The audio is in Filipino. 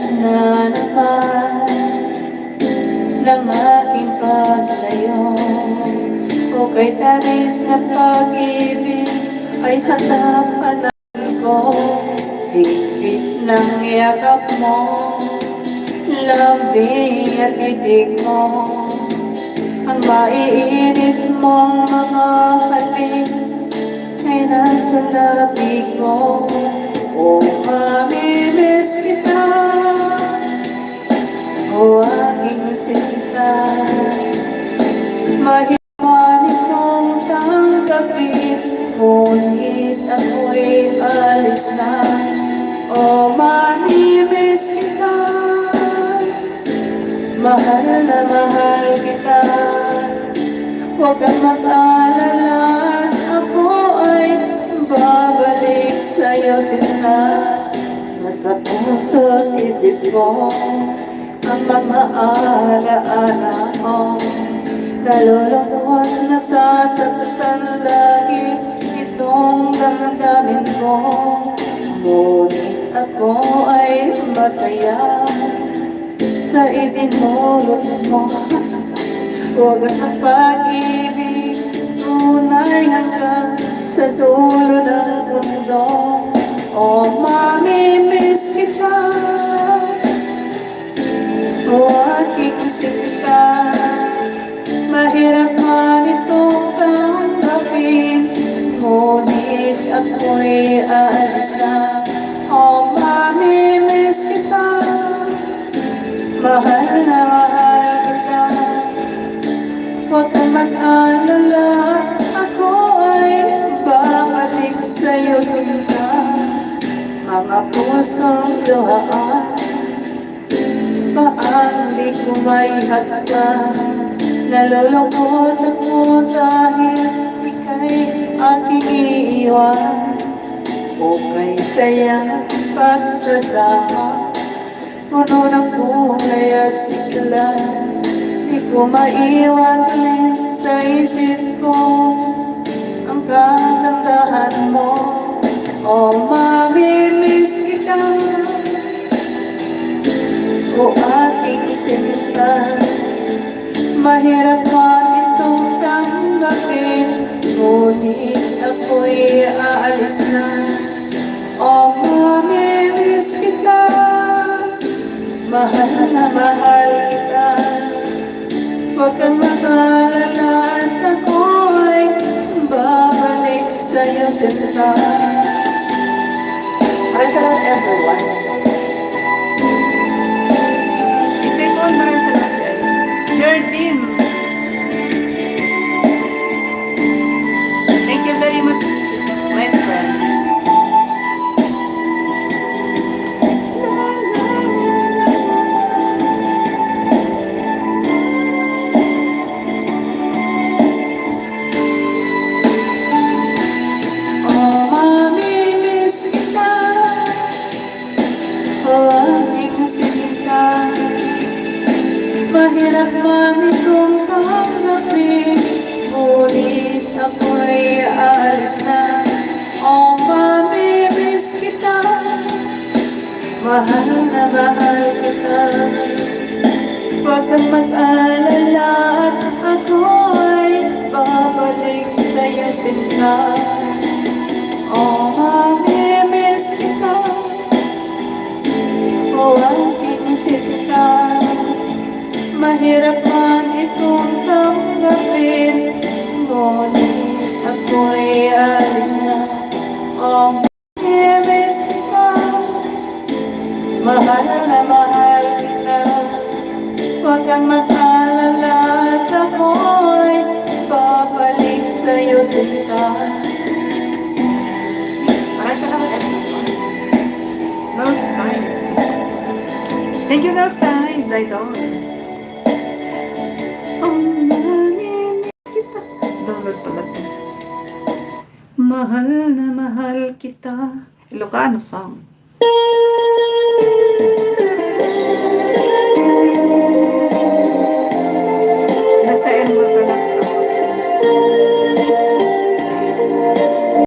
na naman ng aking paglayo. O kay tamis na pag-ibig ay hanap-hanapin ko. Higpit ng yakap mo, lambing at itig mo, ang maiinit mong mga halik ay nasa labi ko. O mamimiss kita, o aking sinta, mahiwan itong tanggapin, ngunit ako'y alis na. O mamimiss kita, mahal na mahal kita. Huwag kang mag-alala, ako ay babalik sa'yo sinta. Nasa puso't isip ko ang mga alaala mo. Nalulungkot, nasasaktan lagi itong damdamin ko. Ngunit ako ay masaya sa itinulot mo. Wagas ng pag-ibig, tunay hanggang sa dulo ng mundo. O mamimiss kita, o aking sinta, mahirap man itong tanggapin, ngunit ako'y aalis na. O mamimiss kita, mahal na mahal kita. Huwag kang mag-alala, ako ay babalik sa'yo sinta. Mga pusong luhaan, baan di ko may hagdan. Nalulungkot ako dahil ika'y aking iiwan. O kay sayang pagsasama, puno ng kulay at sigla. Di ko maiwan din sa isip ko ang kagandahan mo. O mamimiss kita, o aking sinta, mahirap man itong tanggapin, ngunit ako'y aalis na. O mamimiss kita, mahal na mahal kita. Huwag kang mag-alala at ako'y babalik sa'yo sinta. Maraming salamat everyone. Maraming salamat guys. Jardine, thank you very much my friend. Mahirap man itong tanggapin, ngunit ako'y aalis na. O mamimiss kita, mahal na mahal kita. Huwag kang mag-alala at ako'y babalik sa'yo sinta. O mamimiss kita, o aking sinta, mahirap man itong tanggapin, ngunit ako'y alis na. O mamimiss kita, mahal na mahal kita. Huwag kang mag-alala at ako'y babalik sa'yo sinta. Maraming salamat everyone. No sign. Thank you, no sign, Daidon. Mahal na mahal kita. Ilocano song.